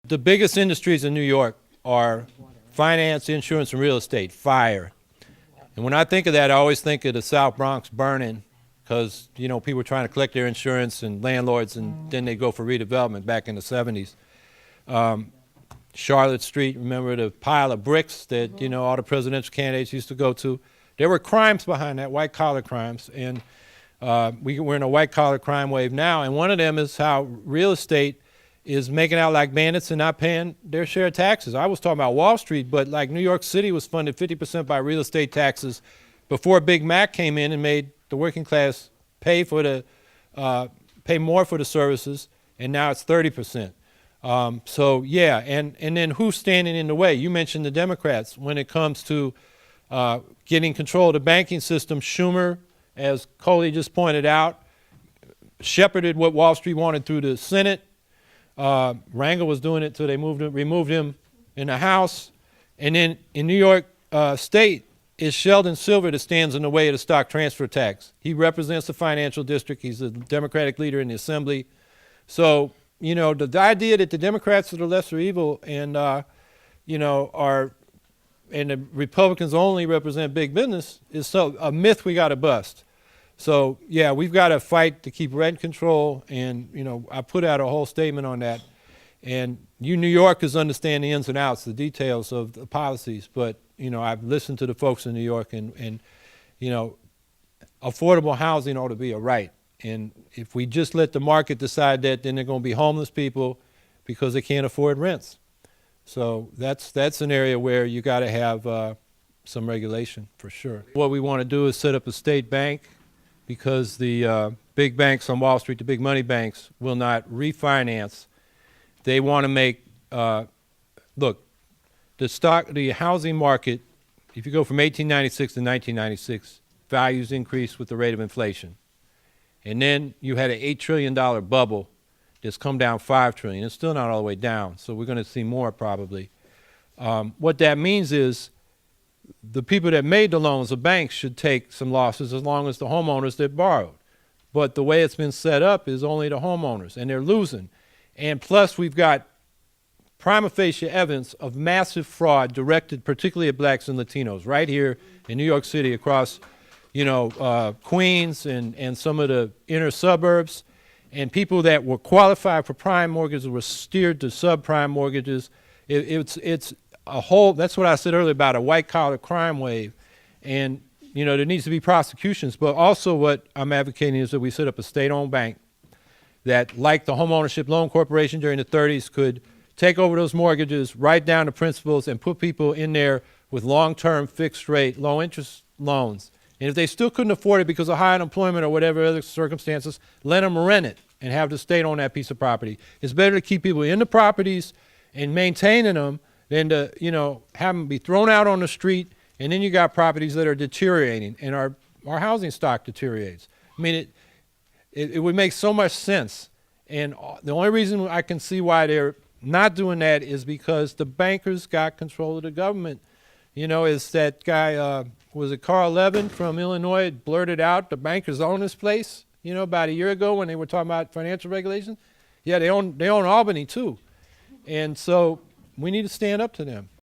The biggest industries in New York are finance, insurance, and real estate, fire. And when I think of that, I always think of the South Bronx burning because, you know, people were trying to collect their insurance and landlords, and then they go for redevelopment back in the 70s. Charlotte Street, remember the pile of bricks that, you know, all the presidential candidates used to go to? There were crimes behind that, white-collar crimes, and we're in a white-collar crime wave now, and one of them is how real estate is making out like bandits and not paying their share of taxes. I was talking about Wall Street, but like New York City was funded 50% by real estate taxes before Big Mac came in and made the working class pay more for the services, and now it's 30%. So yeah, and then who's standing in the way? You mentioned the Democrats. When it comes to getting control of the banking system, Schumer, as Coley just pointed out, shepherded what Wall Street wanted through the Senate. Rangel was doing it till they removed him in the House. And then in New York State, it's Sheldon Silver that stands in the way of the stock transfer tax. He represents the financial district. He's the Democratic leader in the Assembly. So, you know, the idea that the Democrats are the lesser evil and, you know, and the Republicans only represent big business is a myth we got to bust. So, yeah, we've got to fight to keep rent control, and, you know, I put out a whole statement on that. And you New Yorkers understand the ins and outs, the details of the policies, but, you know, I've listened to the folks in New York, and you know, affordable housing ought to be a right. And if we just let the market decide that, then they're going to be homeless people because they can't afford rents. So that's an area where you got to have some regulation for sure. What we want to do is set up a state bank, because the big banks on Wall Street, the big money banks, will not refinance. They want to make, look, the housing market, if you go from 1896 to 1996, values increased with the rate of inflation. And then you had an $8 trillion bubble that's come down $5 trillion. It's still not all the way down, so we're going to see more probably. What that means is the people that made the loans, the banks, should take some losses as long as the homeowners that borrowed. But the way it's been set up is only the homeowners, and they're losing. And plus, we've got prima facie evidence of massive fraud directed particularly at blacks and Latinos right here in New York City, across, you know, Queens and some of the inner suburbs. And people that were qualified for prime mortgages were steered to subprime mortgages. It's a whole, that's what I said earlier about a white-collar crime wave. And, you know, there needs to be prosecutions. But also what I'm advocating is that we set up a state-owned bank that, like the Home Ownership Loan Corporation during the 30s, could take over those mortgages, write down the principals, and put people in there with long-term, fixed-rate, low-interest loans. And if they still couldn't afford it because of high unemployment or whatever other circumstances, let them rent it and have the state own that piece of property. It's better to keep people in the properties and maintaining them than to, you know, have them be thrown out on the street, and then you got properties that are deteriorating, and our housing stock deteriorates. I mean, it would make so much sense. And the only reason I can see why they're not doing that is because the bankers got control of the government. You know, it's that guy, was it Carl Levin from Illinois, blurted out the bankers own this place, you know, about a year ago when they were talking about financial regulation. Yeah, they own Albany too. And so we need to stand up to them.